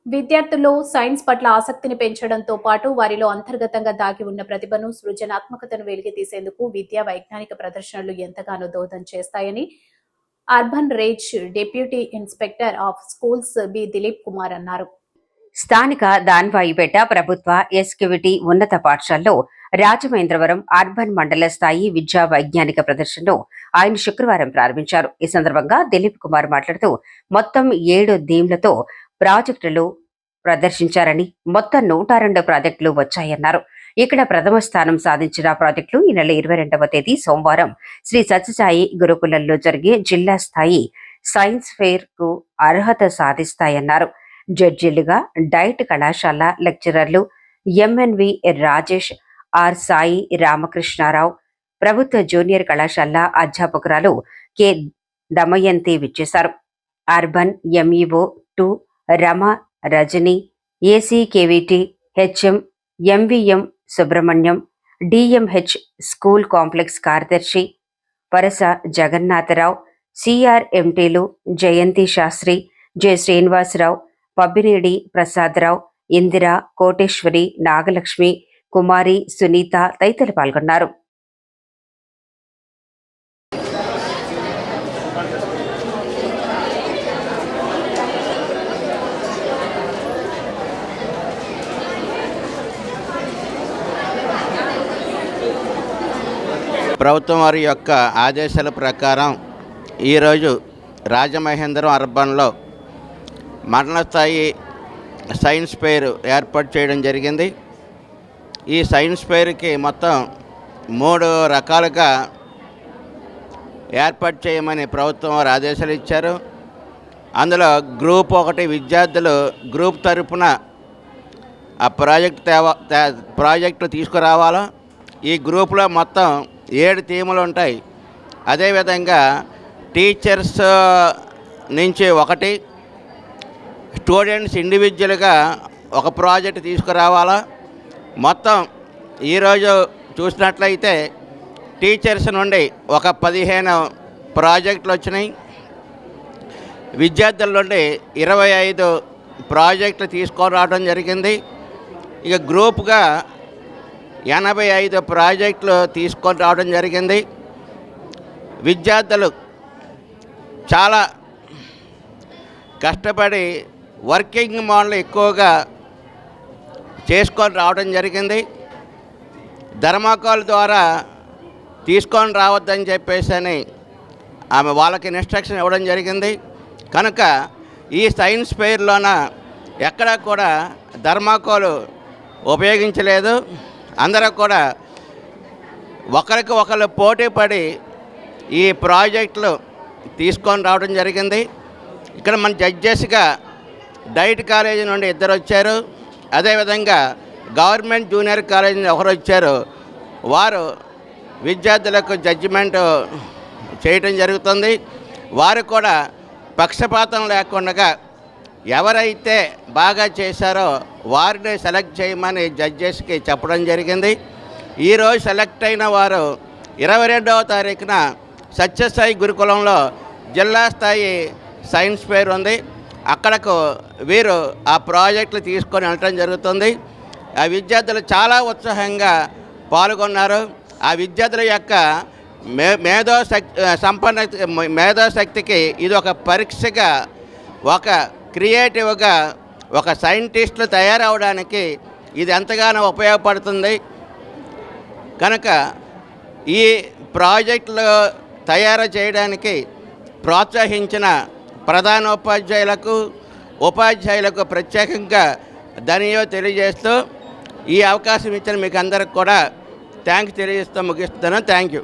విద్యార్థుల్లో సైన్స్ పట్ల ఆసక్తిని పెంచడంతో పాటు వారిలో అంతర్గతంగా దాగి ఉన్న ప్రతిభను, సృజనాత్మకతను వెలికితీసేందుకు విద్యా వైజ్ఞానిక ప్రదర్శనలు ఎంతగానో దోహదం చేస్తాయని urban range deputy inspector of schools B Dilip Kumar అన్నారు. స్థానిక దాన్వాయిపేట ప్రభుత్వ ఎస్క్యూవిటీ ఉన్నత పాఠశాలలో రాజమహేంద్రవరం అర్బన్ మండల స్థాయి విద్యా వైజ్ఞానిక ప్రదర్శనను ఆయన శుక్రవారం ప్రారంభించారు. ఈ సందర్భంగా దిలీప్ కుమార్ మాట్లాడుతూ మొత్తం 7 థీమ్లతో ప్రాజెక్టులు ప్రదర్శించారని, మొత్తం 102 ప్రాజెక్టులు వచ్చాయన్నారు. ఇక్కడ ప్రథమ స్థానం సాధించిన ప్రాజెక్టులు ఈ నెల 22వ తేదీ సోమవారం శ్రీ సత్యసాయి గురుకులంలో జరిగే జిల్లా స్థాయి సైన్స్ ఫెయిర్ కు అర్హత సాధిస్తాయన్నారు. జడ్జీలుగా డైట్ కళాశాల లెక్చరర్లు ఎంఎన్వి రాజేష్, ఆర్ సాయి రామకృష్ణారావు, ప్రభుత్వ జూనియర్ కళాశాల అధ్యాపకురాలు కె దమయంతి విచ్చేశారు. Urban MEO 2 Rama Rajani, ACKVT HM MVM Subrahmanyam, DMH school complex కార్యదర్శి పరస జగన్నాథరావు, సిఆర్ఎంటీలు జయంతి శాస్త్రి, జె శ్రీనివాసరావు, పబ్బినేడి ప్రసాదరావు, ఇందిర, కోటేశ్వరి, నాగలక్ష్మి, కుమారి, సునీత తదితరులు పాల్గొన్నారు. ప్రభుత్వం వారి యొక్క ఆదేశాల ప్రకారం ఈరోజు రాజమహేంద్రం అర్బన్లో మండల స్థాయి సైన్స్ ఫెయిర్ ఏర్పాటు చేయడం జరిగింది. ఈ సైన్స్ ఫెయిర్కి మొత్తం 3 రకాలుగా ఏర్పాటు చేయమని ప్రభుత్వం వారు ఆదేశాలు ఇచ్చారు. అందులో గ్రూప్ 1 విద్యార్థులు గ్రూప్ తరపున ఆ ప్రాజెక్టు తీసుకురావాలా. ఈ గ్రూప్లో మొత్తం 7 థీములు ఉంటాయి. అదేవిధంగా టీచర్స్ నుంచి 1, స్టూడెంట్స్ ఇండివిజువల్గా ఒక ప్రాజెక్ట్ తీసుకురావాలా. మొత్తం ఈరోజు చూసినట్లయితే టీచర్స్ నుండి ఒక 15 ప్రాజెక్టులు వచ్చినాయి. విద్యార్థుల నుండి 25 ప్రాజెక్టులు తీసుకొని రావడం జరిగింది. ఇక గ్రూప్గా 85 ప్రాజెక్టులు తీసుకొని రావడం జరిగింది. విద్యార్థులు చాలా కష్టపడి వర్కింగ్ మోడల్ ఎక్కువగా చేసుకొని రావడం జరిగింది. థర్మాకోల్ ద్వారా తీసుకొని రావద్దని చెప్పేసి అని ఆమె వాళ్ళకి ఇన్స్ట్రక్షన్ ఇవ్వడం జరిగింది. కనుక ఈ సైన్స్ ఫెయిర్లోన ఎక్కడా కూడా థర్మాకోల్ ఉపయోగించలేదు. అందరూ కూడా ఒకరికి ఒకరు పోటీ పడి ఈ ప్రాజెక్టులు తీసుకొని రావడం జరిగింది. ఇక్కడ మన జడ్జెస్గా డైట్ కాలేజీ నుండి 2 వచ్చారు. అదేవిధంగా గవర్నమెంట్ జూనియర్ కాలేజీ నుండి 1 వచ్చారు. వారు విద్యార్థులకు జడ్జిమెంట్ చేయటం జరుగుతుంది. వారు కూడా పక్షపాతం లేకుండా ఎవరైతే బాగా చేశారో వారిని సెలెక్ట్ చేయమని జడ్జెస్కి చెప్పడం జరిగింది. ఈరోజు సెలెక్ట్ అయిన వారు 22వ తారీఖున సత్యసాయి గురుకులంలో జిల్లా స్థాయి సైన్స్ ఫెయిర్ ఉంది. అక్కడకు వీరు ఆ ప్రాజెక్టులు తీసుకొని వెళ్ళటం జరుగుతుంది. ఆ విద్యార్థులు చాలా ఉత్సాహంగా పాల్గొన్నారు. ఆ విద్యార్థుల యొక్క మేధోశక్తికి ఇది ఒక పరీక్షగా, ఒక క్రియేటివ్గా, ఒక సైంటిస్టులు తయారవడానికి ఇది ఎంతగానో ఉపయోగపడుతుంది. కనుక ఈ ప్రాజెక్టులు తయారు చేయడానికి ప్రోత్సహించిన ఉపాధ్యాయులకు ప్రత్యేకంగా ధన్యవాదాలు తెలియజేస్తూ ఈ అవకాశం ఇచ్చిన మీకు అందరికి కూడా థ్యాంక్స్ తెలియజేస్తూ ముగిస్తున్నాను. Thank you.